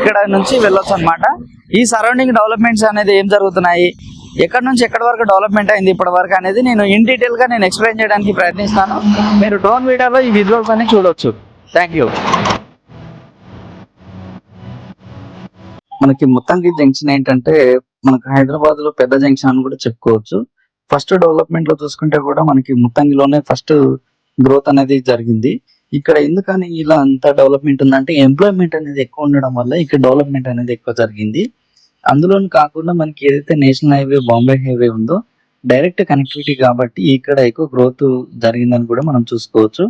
ఇక్కడ నుంచి వెళ్ళొచ్చు అన్నమాట. ఈ సరౌండింగ్ డెవలప్మెంట్స్ అనేది ఏం జరుగుతున్నాయి, ఎక్కడ నుంచి ఎక్కడి వరకు డెవలప్మెంట్ అయింది ఇప్పటి వరకు అనేది నేను ఇన్ డీటెయిల్ గా నేను ఎక్స్ప్లెయిన్ చేయడానికి ప్రయత్నిస్తాను. మీరు డ్రోన్ వీడియోలో ఈ విజువల్స్ అన్ని చూడొచ్చు. Thank you. మనకి మొత్తానికి జంక్షన్ ఏంటంటే మనకు హైదరాబాద్ లో పెద్ద జంక్షన్ అని కూడా చెప్పుకోవచ్చు. ఫస్ట్ డెవలప్మెంట్ లో చూసుకుంటే కూడా మనకి ముత్తంగిలోనే ఫస్ట్ గ్రోత్ అనేది జరిగింది. ఇక్కడ ఎందుకని ఇలా అంత డెవలప్మెంట్ ఉందంటే ఎంప్లాయ్మెంట్ అనేది ఎక్కువ ఉండడం వల్ల ఇక్కడ డెవలప్మెంట్ అనేది ఎక్కువ జరిగింది. అందులోని కాకుండా మనకి ఏదైతే నేషనల్ హైవే బాంబే హైవే ఉందో డైరెక్ట్ కనెక్టివిటీ కాబట్టి ఇక్కడ ఎక్కువ గ్రోత్ జరిగిందని కూడా మనం చూసుకోవచ్చు.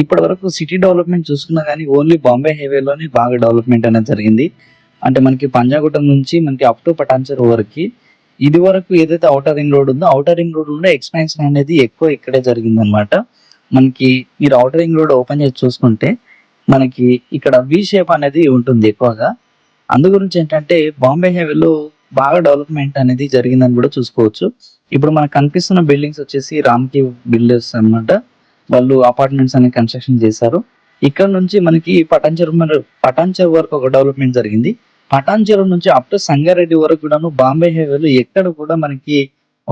ఇప్పటి వరకు సిటీ డెవలప్మెంట్ చూసుకున్నా కానీ ఓన్లీ బాంబే హైవేలోనే బాగా డెవలప్మెంట్ అనేది జరిగింది. అంటే మనకి పంజాగుట్ట నుంచి మనకి అప్ టు పటాన్చెరు వరకు ఇది వరకు ఏదైతే ఔటర్ రింగ్ రోడ్ ఉందో ఔటర్ రింగ్ రోడ్ లో ఎక్స్పాన్షన్ అనేది ఎక్కువ ఇక్కడే జరిగింది అనమాట. మనకి మీరు ఔటర్ రింగ్ రోడ్ ఓపెన్ చేసి చూసుకుంటే మనకి ఇక్కడ వి షేప్ అనేది ఉంటుంది ఎక్కువగా. అందు గురించి ఏంటంటే బాంబే హైవేలో బాగా డెవలప్మెంట్ అనేది జరిగిందని కూడా చూసుకోవచ్చు. ఇప్పుడు మనకు కనిపిస్తున్న బిల్డింగ్స్ వచ్చేసి రామ్కి బిల్డర్స్ అన్నమాట. వాళ్ళు అపార్ట్మెంట్స్ అనేది కన్స్ట్రక్షన్ చేశారు. ఇక్కడ నుంచి మనకి పటాన్చెరు వరకు ఒక డెవలప్మెంట్ జరిగింది. పటాన్చెరు నుంచి అప్ టు సంగారెడ్డి వరకు కూడాను బాంబే హైవేలో ఎక్కడ కూడా మనకి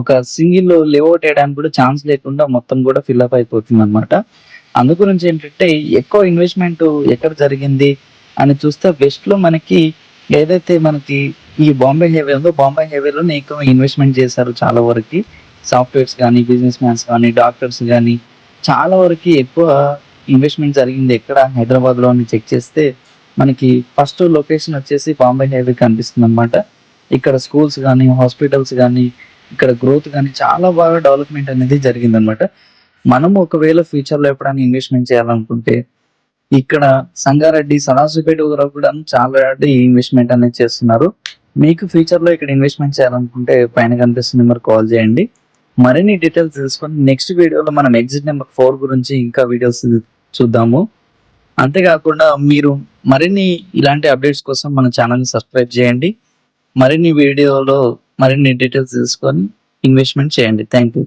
ఒక సింగిల్ లేఅవుట్ వేయడానికి కూడా ఛాన్స్ లేకుండా మొత్తం కూడా ఫిల్అప్ అయిపోతుంది అనమాట. అందు గురించి ఏంటంటే ఎక్కువ ఇన్వెస్ట్మెంట్ ఎక్కడ జరిగింది అని చూస్తే వెస్ట్ లో మనకి ఏదైతే మనకి ఈ బాంబే హైవే ఉందో బాంబే హైవేలో ఎక్కువ ఇన్వెస్ట్మెంట్ చేశారు. చాలా వరకు సాఫ్ట్వేర్స్ కానీ బిజినెస్ మ్యాన్స్ కానీ డాక్టర్స్ కానీ చాలా వరకు ఎక్కువ ఇన్వెస్ట్మెంట్ జరిగింది. ఎక్కడ హైదరాబాద్ లో చెక్ చేస్తే మనకి ఫస్ట్ లొకేషన్ వచ్చేసి బాంబే హైవే కనిపిస్తుంది అనమాట. ఇక్కడ స్కూల్స్ కానీ హాస్పిటల్స్ కానీ ఇక్కడ గ్రోత్ కానీ చాలా బాగా డెవలప్మెంట్ అనేది జరిగింది అనమాట. మనం ఒకవేళ ఫ్యూచర్ లో ఎప్పుడైనా ఇన్వెస్ట్మెంట్ చేయాలనుకుంటే ఇక్కడ సంగారెడ్డి సదాశివపేట వరకు కూడా చాలా ఇన్వెస్ట్మెంట్ అనేది చేస్తున్నారు. మీకు ఫ్యూచర్ లో ఇక్కడ ఇన్వెస్ట్మెంట్ చేయాలనుకుంటే పైన కనిపిస్తున్న నెంబర్ కాల్ చేయండి. మరిన్ని డీటెయిల్స్ తెలుసుకొని నెక్స్ట్ వీడియోలో మనం ఎగ్జిట్ నెంబర్ 4 గురించి ఇంకా వీడియోస్ చూద్దాము. అంతేకాకుండా మీరు మరిన్ని ఇలాంటి అప్డేట్స్ కోసం మన ఛానల్ని సబ్స్క్రైబ్ చేయండి. మరిన్ని వీడియోలో మరిన్ని డీటెయిల్స్ తెలుసుకొని ఇన్వెస్ట్మెంట్ చేయండి. Thank you.